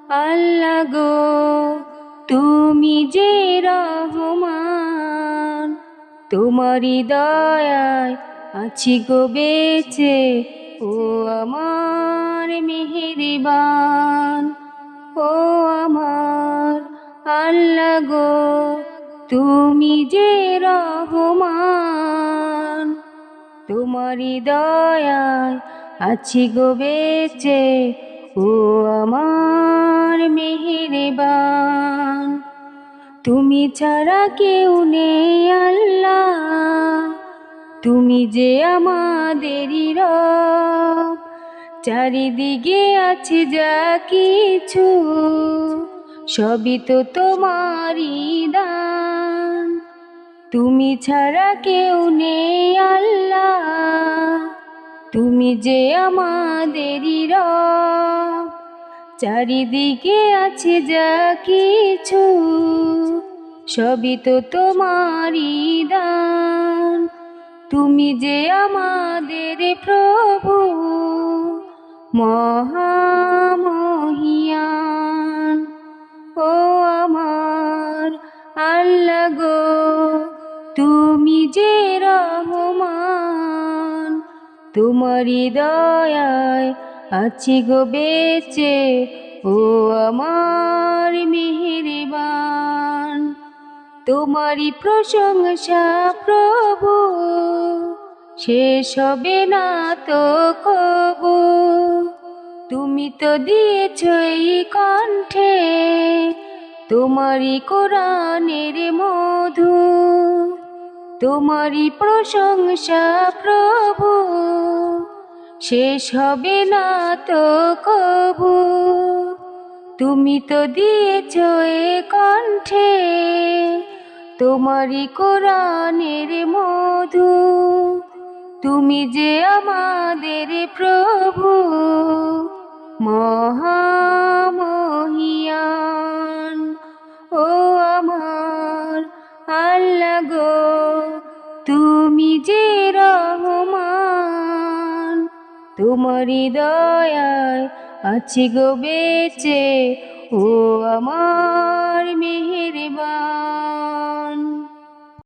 আল্লাহ গো তুমি যে রহমান, তোমারই দয়ায় আছি গো বেঁচে, ও আমার মেহেরবান। ও আমার আল্লাহ গো তুমি যে রহমান, তোমারই দয়ায় আছি গো বেঁচে, ও আমার মেহেরবান। তুমি ছাড়া কেউ নেই আল্লাহ, তুমি যে আমাদেরই রব। চারিদিকে আছে যা কিছু, সবই তো তোমারই দান। তুমি ছাড়া কেউ নেই আল্লাহ, তুমি যে আমাদেরই রব। চারিদিকে আছে যা কিছু, সবই তো তোমারই দান। তুমি যে আমাদের প্রভু মহামহিয়ান। ও আমার আল্লাহ গো তুমি যে রহমান, তোমারই দয়ায় আছি গো বেঁচে, ও আমার মেহেরবান। তোমারই প্রশংসা প্রভু শেষ হবে না তো কবু। তুমি তো দিয়েছ এই কণ্ঠে তোমারই কোরআনের মধু। তোমারই প্রশংসা প্রভু শেষ হবে না তো কবু। তুমি তো দিয়েছ এ কণ্ঠে তোমারই কোরআনের মধু। তুমি যে আমাদের প্রভু মহামহিয়ান। ও আমার আল্লাহ গো তুমি যে রহমান, তোমারই দয়ায় আছি গো বেঁচে, ও আমার মেহেরবান।